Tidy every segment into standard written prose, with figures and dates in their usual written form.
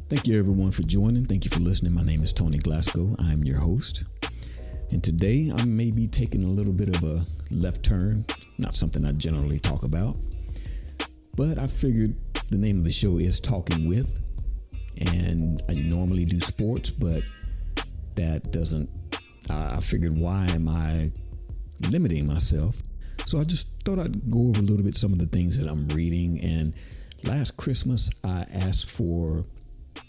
Thank you everyone for joining. Thank you for listening. My name is Tony Glasgow. I'm your host. And today I may be taking a little bit of a left turn, not something I generally talk about, but I figured the name of the show is Talking With, and I normally do sports, but that doesn't, I figured, why am I limiting myself? So I just thought I'd go over a little bit some of the things that I'm reading. And last Christmas, I asked for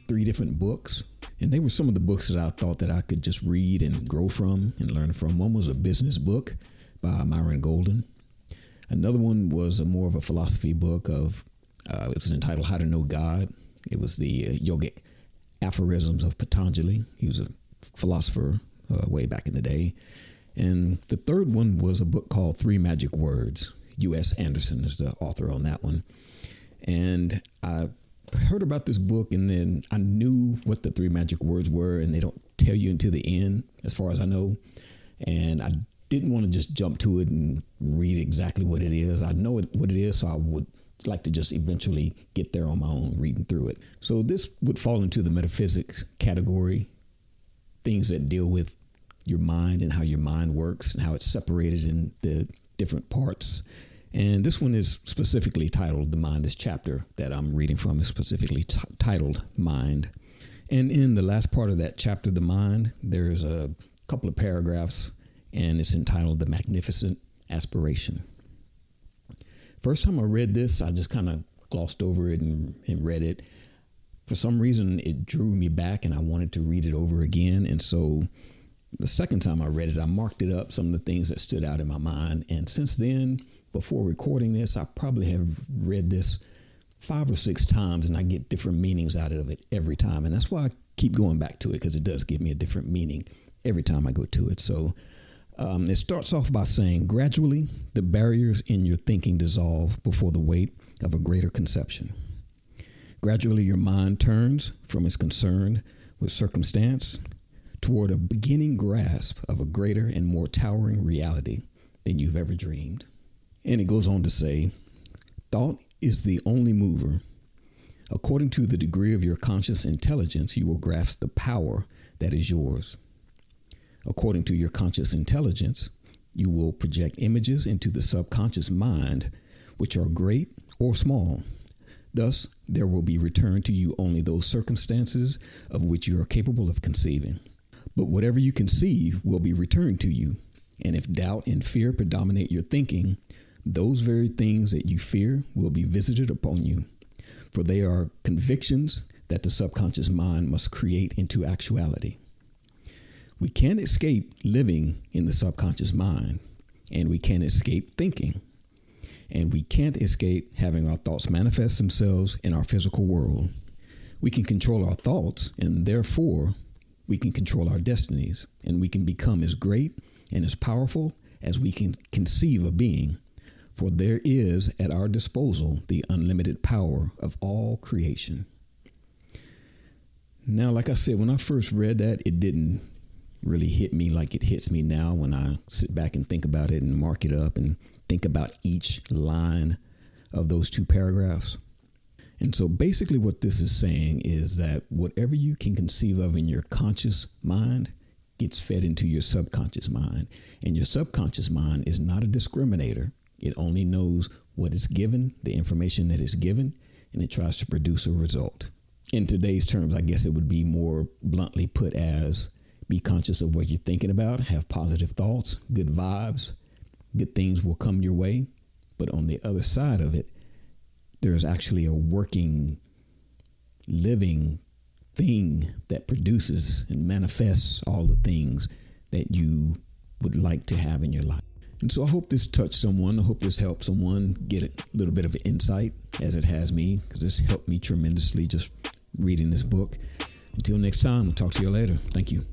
3 different books, and they were some of the books that I thought that I could just read and grow from and learn from. One was a business book by Myron Golden. Another one was more of a philosophy book of, it was entitled How to Know God. It was the yogic aphorisms of Patanjali. He was a philosopher way back in the day. And the third one was a book called 3 Magic Words. U.S. Andersen is the author on that one. And I heard about this book, and then I knew what the 3 magic words were, and they don't tell you until the end, as far as I know. And I didn't want to just jump to it and read exactly what it is. I know what it is, so I would like to just eventually get there on my own, reading through it. So this would fall into the metaphysics category, things that deal with your mind and how your mind works and how it's separated in the different parts. And this one is specifically titled, the mind, this chapter that I'm reading from is specifically titled Mind. And in the last part of that chapter, the mind, there's a couple of paragraphs, and it's entitled The Magnificent Aspiration. First time I read this, I just kind of glossed over it and read it. For some reason, it drew me back, and I wanted to read it over again. And so the second time I read it, I marked it up, some of the things that stood out in my mind. And since then, before recording this, I probably have read this 5 or 6 times, and I get different meanings out of it every time. And that's why I keep going back to it, because it does give me a different meaning every time I go to it. So it starts off by saying, gradually, the barriers in your thinking dissolve before the weight of a greater conception. Gradually, your mind turns from its concern with circumstance toward a beginning grasp of a greater and more towering reality than you've ever dreamed. And it goes on to say, thought is the only mover. According to the degree of your conscious intelligence, you will grasp the power that is yours. According to your conscious intelligence, you will project images into the subconscious mind, which are great or small. Thus, there will be returned to you only those circumstances of which you are capable of conceiving. But whatever you conceive will be returned to you. And if doubt and fear predominate your thinking, those very things that you fear will be visited upon you, for they are convictions that the subconscious mind must create into actuality. We can't escape living in the subconscious mind, and we can't escape thinking, and we can't escape having our thoughts manifest themselves in our physical world. We can control our thoughts, and therefore we can control our destinies, and we can become as great and as powerful as we can conceive of being. For there is at our disposal the unlimited power of all creation. Now, like I said, when I first read that, it didn't really hit me like it hits me now when I sit back and think about it and mark it up and think about each line of those 2 paragraphs. And so basically what this is saying is that whatever you can conceive of in your conscious mind gets fed into your subconscious mind. And your subconscious mind is not a discriminator. It only knows what is given, the information that is given, and it tries to produce a result. In today's terms, I guess it would be more bluntly put as be conscious of what you're thinking about, have positive thoughts, good vibes, good things will come your way. But on the other side of it, there's actually a working, living thing that produces and manifests all the things that you would like to have in your life. And so I hope this touched someone. I hope this helped someone get a little bit of an insight, as it has me, because this helped me tremendously just reading this book. Until next time, I'll talk to you later. Thank you.